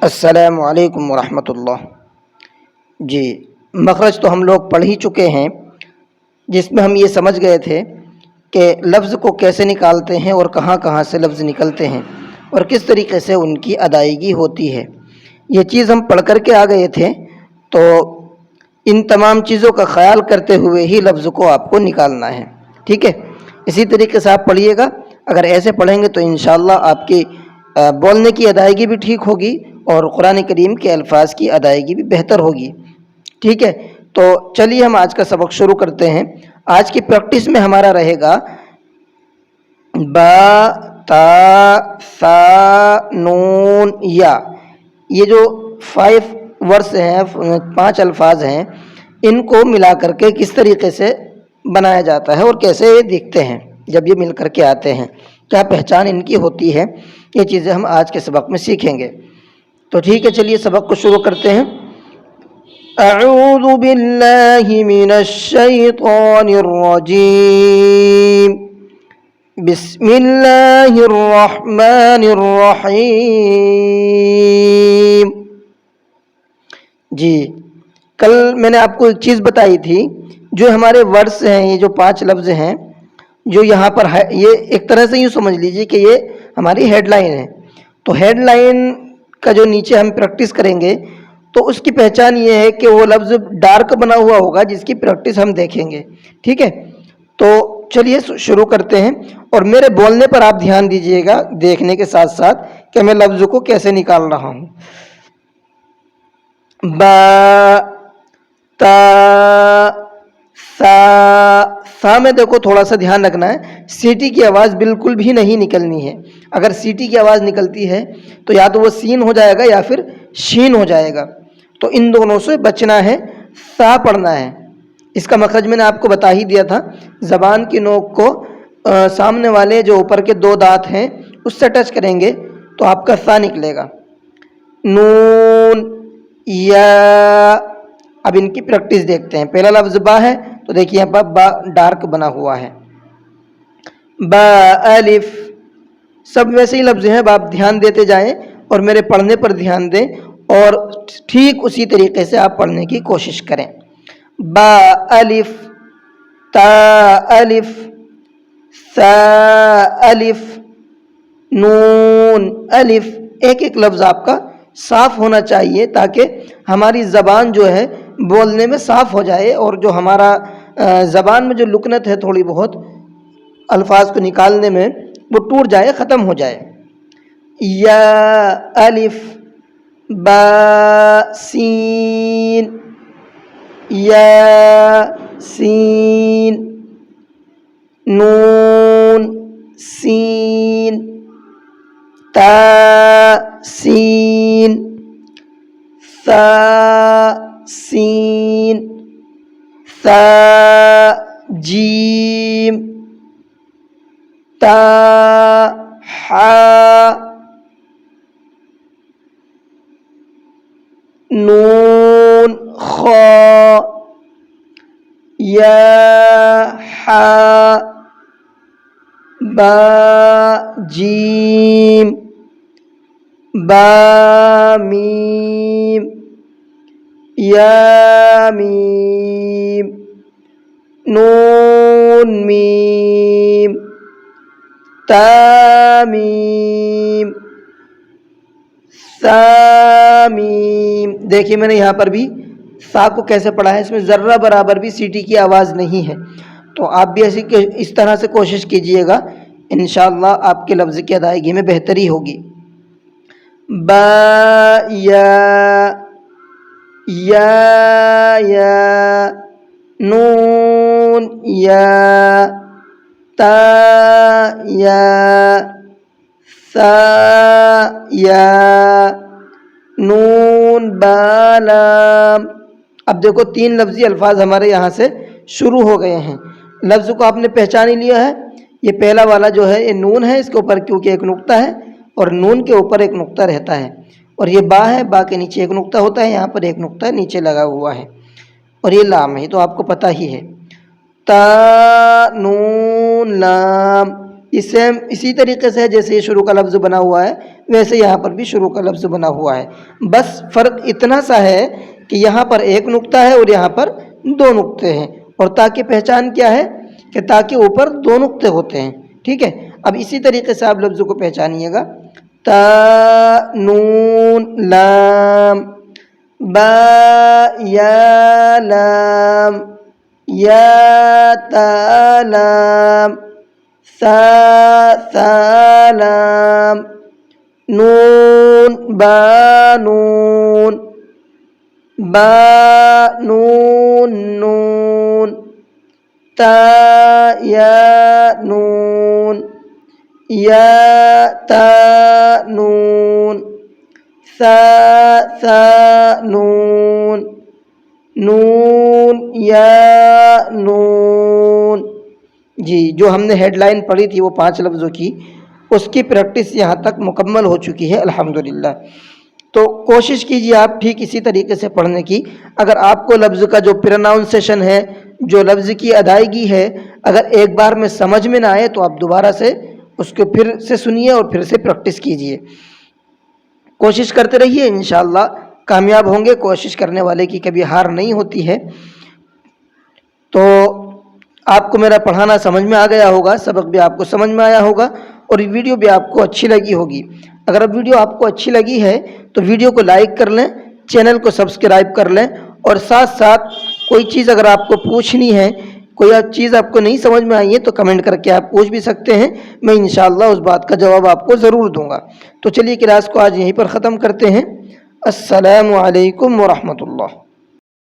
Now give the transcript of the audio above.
السلام علیکم ورحمۃ اللہ۔ جی، مخرج تو ہم لوگ پڑھ ہی چکے ہیں، جس میں ہم یہ سمجھ گئے تھے کہ لفظ کو کیسے نکالتے ہیں اور کہاں کہاں سے لفظ نکلتے ہیں اور کس طریقے سے ان کی ادائیگی ہوتی ہے۔ یہ چیز ہم پڑھ کر کے آ گئے تھے، تو ان تمام چیزوں کا خیال کرتے ہوئے ہی لفظ کو آپ کو نکالنا ہے، ٹھیک ہے؟ اسی طریقے سے آپ پڑھیے گا۔ اگر ایسے پڑھیں گے تو انشاءاللہ آپ کی بولنے کی ادائیگی بھی ٹھیک ہوگی اور قرآن کریم کے الفاظ کی ادائیگی بھی بہتر ہوگی، ٹھیک ہے؟ تو چلیے ہم آج کا سبق شروع کرتے ہیں۔ آج کی پریکٹس میں ہمارا رہے گا با، تا، سا، نون، یا۔ یہ جو 5 ورڈز ہیں، 5 الفاظ ہیں، ان کو ملا کر کے کس طریقے سے بنایا جاتا ہے اور کیسے یہ دکھتے ہیں جب یہ مل کر کے آتے ہیں، کیا پہچان ان کی ہوتی ہے، یہ چیزیں ہم آج کے سبق میں سیکھیں گے۔ تو ٹھیک ہے، چلیے سبق کو شروع کرتے ہیں۔ اعوذ باللہ من الشیطان الرجیم، بسم اللہ الرحمن الرحیم۔ جی، کل میں نے آپ کو ایک چیز بتائی تھی، جو ہمارے ورڈز ہیں، یہ جو 5 لفظ ہیں جو یہاں پر ہے، یہ ایک طرح سے یوں سمجھ لیجیے کہ یہ ہماری ہیڈ لائن ہے۔ تو ہیڈ لائن کا جو نیچے ہم پریکٹس کریں گے تو اس کی پہچان یہ ہے کہ وہ لفظ ڈارک بنا ہوا ہوگا، جس کی پریکٹس ہم دیکھیں گے، ٹھیک ہے؟ تو چلیے شروع کرتے ہیں، اور میرے بولنے پر آپ دھیان دیجئے گا دیکھنے کے ساتھ ساتھ کہ میں لفظ کو کیسے نکال رہا ہوں۔ با، تا، سا۔ سا میں دیکھو تھوڑا سا دھیان رکھنا ہے، سیٹی کی آواز بالکل بھی نہیں نکلنی ہے۔ اگر سیٹی کی آواز نکلتی ہے تو یا تو وہ سین ہو جائے گا یا پھر شین ہو جائے گا، تو ان دونوں سے بچنا ہے، سا پڑھنا ہے۔ اس کا مخرج میں نے آپ کو بتا ہی دیا تھا، زبان کی نوک کو سامنے والے جو اوپر کے 2 دانت ہیں اس سے ٹچ کریں گے تو آپ کا سا نکلے گا۔ نون، یا۔ اب ان کی پریکٹس دیکھتے ہیں۔ پہلا لفظ با ہے تو دیکھیے یہاں پر با ڈارک بنا ہوا ہے۔ با، الف، سب ویسے ہی لفظ ہیں، اب آپ دھیان دیتے جائیں اور میرے پڑھنے پر دھیان دیں اور ٹھیک اسی طریقے سے آپ پڑھنے کی کوشش کریں۔ با، الف، تا، الف، سا، الف، نون، الف۔ ایک ایک لفظ آپ کا صاف ہونا چاہیے تاکہ ہماری زبان جو ہے بولنے میں صاف ہو جائے، اور جو ہمارا زبان میں جو لکنت ہے تھوڑی بہت الفاظ کو نکالنے میں، وہ ٹوٹ جائے، ختم ہو جائے۔ یا، الف، با، سین، یا، سین، نون، سین، تا، سین، سا، سین، سا، جیم، تا، حا، نون، خا، یا، حا، با، جیم، با، میم، یا، میم، نون، میم، تا، میم، سا، میم۔ دیکھیے میں نے یہاں پر بھی سا کو کیسے پڑھا ہے، اس میں ذرہ برابر بھی سیٹی کی آواز نہیں ہے، تو آپ بھی اس طرح سے کوشش کیجئے گا، انشاءاللہ آپ کے لفظ کی ادائیگی میں بہتری ہوگی۔ با، یا، یا، نون، یا، تا، یا، سا، یا، نون، با، لام۔ اب دیکھو 3 لفظی الفاظ ہمارے یہاں سے شروع ہو گئے ہیں۔ لفظ کو آپ نے پہچان ہی لیا ہے، یہ پہلا والا جو ہے یہ نون ہے، اس کے اوپر کیونکہ ایک نقطہ ہے اور نون کے اوپر ایک نقطہ رہتا ہے، اور یہ با ہے، با کے نیچے ایک نقطہ ہوتا ہے، یہاں پر ایک نقطہ نیچے لگا ہوا ہے، اور یہ لام ہے، تو آپ کو پتہ ہی ہے۔ تا، نون، لام، یہ سیم اسی طریقے سے ہے جیسے یہ شروع کا لفظ بنا ہوا ہے، ویسے یہاں پر بھی شروع کا لفظ بنا ہوا ہے، بس فرق اتنا سا ہے کہ یہاں پر ایک نقطہ ہے اور یہاں پر دو نقطے ہیں، اور تا کی پہچان کیا ہے کہ تا کے اوپر دو نقطے ہوتے ہیں، ٹھیک ہے۔ اب اسی طریقے سے آپ لفظ کو پہچانیے گا، تا نون لام، با یا لام، یا تا لام، سا لام، نون با نون، با نون نون، تا یا نون، یا تا نون، سا نون، نون یا نون۔ جی جو ہم نے ہیڈ لائن پڑھی تھی وہ 5 لفظوں کی، اس کی پریکٹس یہاں تک مکمل ہو چکی ہے الحمدللہ۔ تو کوشش کیجیے آپ ٹھیک اسی طریقے سے پڑھنے کی۔ اگر آپ کو لفظ کا جو پروناؤنسیشن ہے، جو لفظ کی ادائیگی ہے، اگر ایک بار میں سمجھ میں نہ آئے تو آپ دوبارہ سے اس کو پھر سے سنیے اور پھر سے پریکٹس کیجیے۔ کوشش کرتے رہیے، انشاءاللہ کامیاب ہوں گے۔ کوشش کرنے والے کی کبھی ہار نہیں ہوتی ہے۔ تو آپ کو میرا پڑھانا سمجھ میں آ گیا ہوگا، سبق بھی آپ کو سمجھ میں آیا ہوگا، اور ویڈیو بھی آپ کو اچھی لگی ہوگی۔ اگر اب ویڈیو آپ کو اچھی لگی ہے تو ویڈیو کو لائک کر لیں، چینل کو سبسکرائب کر لیں، اور ساتھ ساتھ کوئی چیز اگر آپ کو پوچھنی ہے، کوئی چیز آپ کو نہیں سمجھ میں آئی ہے تو کمنٹ کر کے آپ پوچھ بھی سکتے ہیں، میں انشاءاللہ اس بات کا جواب آپ کو ضرور دوں گا۔ تو چلیے کلاس کو آج یہیں پر ختم کرتے ہیں۔ السلام علیکم ورحمۃ اللہ۔